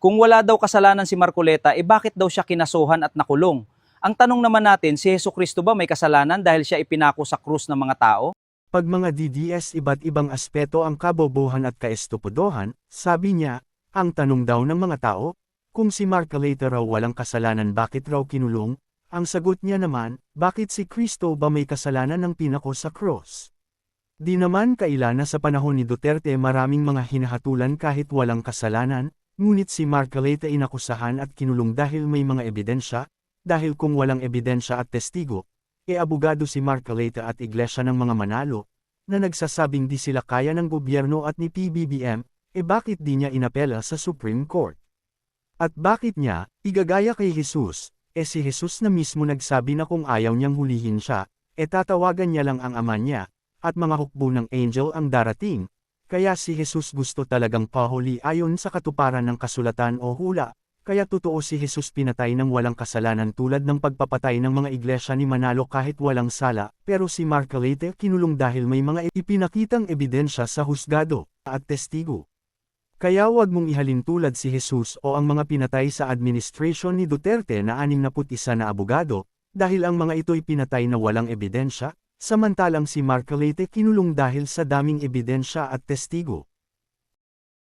Kung wala daw kasalanan si Marcoleta, bakit daw siya kinasuhan at nakulong? Ang tanong naman natin, si Hesukristo ba may kasalanan dahil siya ipinako sa krus ng mga tao? Pag mga DDS iba't ibang aspeto ang kabobohan at kaestupidohan, sabi niya, ang tanong daw ng mga tao, kung si Marcoleta raw walang kasalanan bakit raw kinulong? Ang sagot niya naman, bakit si Kristo ba may kasalanan ng pinako sa cross? Di naman kailana sa panahon ni Duterte maraming mga hinahatulan kahit walang kasalanan, ngunit si Marcoleta inakusahan at kinulong dahil may mga ebidensya, dahil kung walang ebidensya at testigo, abogado si Marcoleta at iglesia ng mga Manalo, na nagsasabing di sila kaya ng gobyerno at ni PBBM, bakit di niya inapela sa Supreme Court? At bakit niya, igagaya kay Jesus, si Jesus na mismo nagsabi na kung ayaw niyang hulihin siya, tatawagan niya lang ang ama niya, at mga hukbo ng angel ang darating, kaya si Jesus gusto talagang pahuli ayon sa katuparan ng kasulatan o hula, kaya totoo si Jesus pinatay ng walang kasalanan tulad ng pagpapatay ng mga iglesia ni Manalo kahit walang sala, pero si Marcoleta kinulong dahil may mga ipinakitang ebidensya sa husgado, at testigo. Kaya wag mong ihalin tulad si Jesus o ang mga pinatay sa administrasyon ni Duterte na 61 na abogado, dahil ang mga ito'y pinatay na walang ebidensya, samantalang si Marcoleta kinulong dahil sa daming ebidensya at testigo.